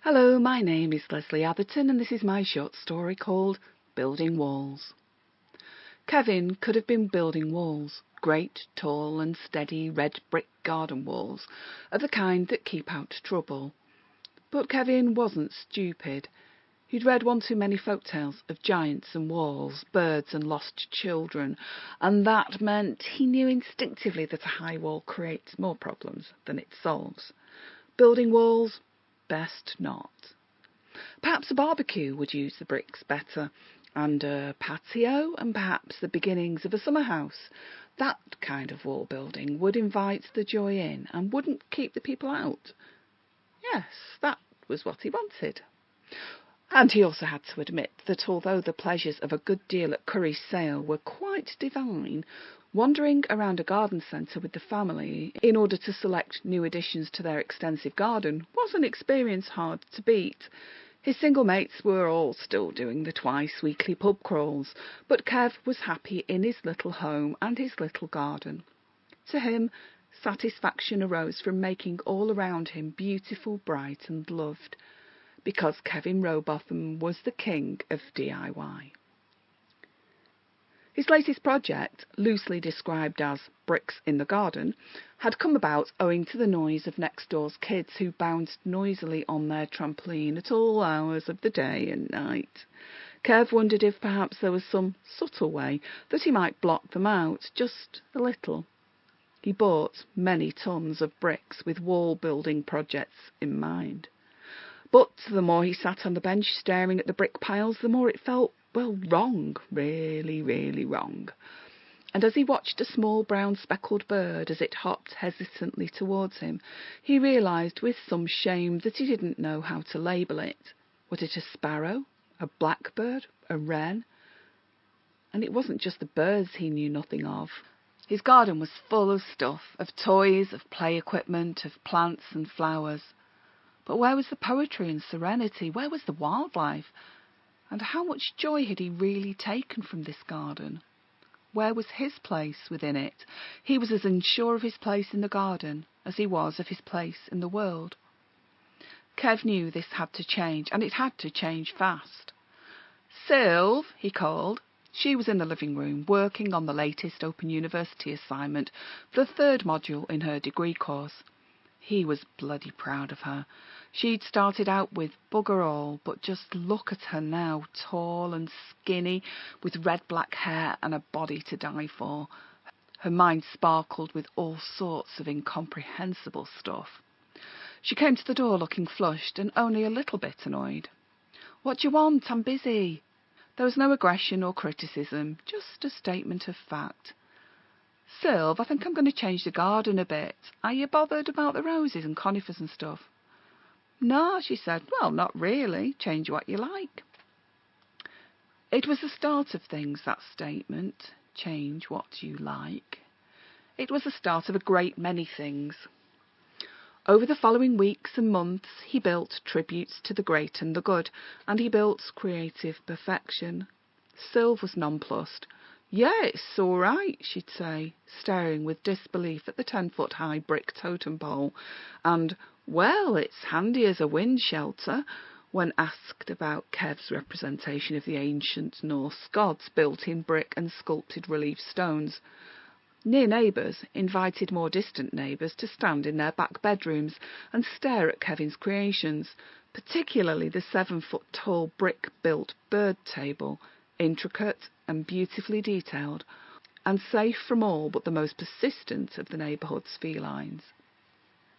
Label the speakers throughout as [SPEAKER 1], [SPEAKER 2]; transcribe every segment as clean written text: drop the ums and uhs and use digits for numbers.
[SPEAKER 1] Hello, my name is Lesley Atherton and this is my short story called Building Walls. Kevin could have been building walls, great, tall and steady red brick garden walls, of the kind that keep out trouble. But Kevin wasn't stupid. He'd read one too many folk tales of giants and walls, birds and lost children, and that meant he knew instinctively that a high wall creates more problems than it solves. Building walls? Best not. Perhaps a barbecue would use the bricks better, and a patio, and perhaps the beginnings of a summer house. That kind of wall building would invite the joy in and wouldn't keep the people out. Yes, that was what he wanted. And he also had to admit that although the pleasures of a good deal at Curry's sale were quite divine, wandering around a garden centre with the family in order to select new additions to their extensive garden was an experience hard to beat. His single mates were all still doing the twice-weekly pub crawls, but Kev was happy in his little home and his little garden. To him, satisfaction arose from making all around him beautiful, bright and loved, because Kevin Rowbotham was the king of DIY. His latest project, loosely described as Bricks in the Garden, had come about owing to the noise of next door's kids who bounced noisily on their trampoline at all hours of the day and night. Kev wondered if perhaps there was some subtle way that he might block them out, just a little. He bought many tons of bricks with wall-building projects in mind. But the more he sat on the bench staring at the brick piles, the more it felt, well, wrong, really, really wrong. And as he watched a small brown speckled bird as it hopped hesitantly towards him, he realised with some shame that he didn't know how to label it. Was it a sparrow, a blackbird, a wren? And it wasn't just the birds he knew nothing of. His garden was full of stuff, of toys, of play equipment, of plants and flowers. But where was the poetry and serenity? Where was the wildlife? And how much joy had he really taken from this garden? Where was his place within it? He was as unsure of his place in the garden as he was of his place in the world. Kev knew this had to change, and it had to change fast. "Sylv," he called. She was in the living room, working on the latest Open University assignment, the third module in her degree course. He was bloody proud of her. She'd started out with bugger all, but just look at her now, tall and skinny, with red-black hair and a body to die for. Her mind sparkled with all sorts of incomprehensible stuff. She came to the door looking flushed and only a little bit annoyed. "What do you want? I'm busy." There was no aggression or criticism, just a statement of fact. "Sylv, I think I'm going to change the garden a bit. Are you bothered about the roses and conifers and stuff?" "No," she said. "Well, not really. Change what you like." It was the start of things, that statement. Change what you like. It was the start of a great many things. Over the following weeks and months, he built tributes to the great and the good, and he built creative perfection. Sylv was nonplussed. "Yeah, it's all right," she'd say, staring with disbelief at the 10-foot-high brick totem pole, and, "Well, it's handy as a wind shelter," when asked about Kev's representation of the ancient Norse gods built in brick and sculpted relief stones. Near neighbours invited more distant neighbours to stand in their back bedrooms and stare at Kevin's creations, particularly the 7-foot-tall brick-built bird table, intricate and beautifully detailed, and safe from all but the most persistent of the neighbourhood's felines.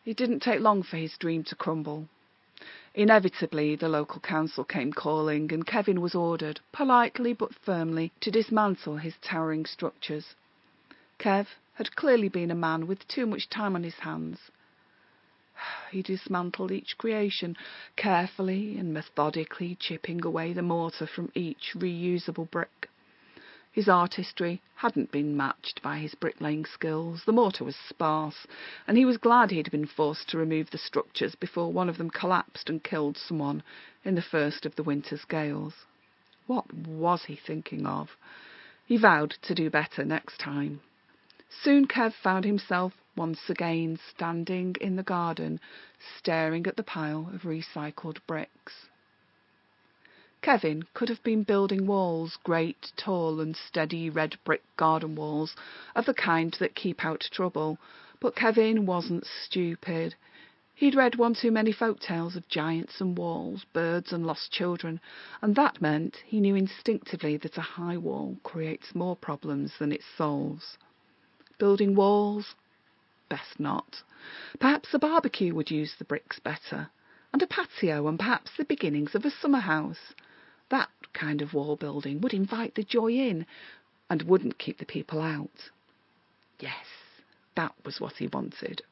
[SPEAKER 1] It didn't take long for his dream to crumble. Inevitably, the local council came calling, and Kevin was ordered, politely but firmly, to dismantle his towering structures. Kev had clearly been a man with too much time on his hands. He dismantled each creation, carefully and methodically chipping away the mortar from each reusable brick. His artistry hadn't been matched by his bricklaying skills. The mortar was sparse, and he was glad he'd been forced to remove the structures before one of them collapsed and killed someone in the first of the winter's gales. What was he thinking of? He vowed to do better next time. Soon Kev found himself once again standing in the garden, staring at the pile of recycled bricks. Kevin could have been building walls, great, tall and steady red brick garden walls, of the kind that keep out trouble, but Kevin wasn't stupid. He'd read one too many folk tales of giants and walls, birds and lost children, and that meant he knew instinctively that a high wall creates more problems than it solves. Building walls? Best not. Perhaps a barbecue would use the bricks better, and a patio, and perhaps the beginnings of a summer house. That kind of wall building would invite the joy in, and wouldn't keep the people out. Yes, that was what he wanted.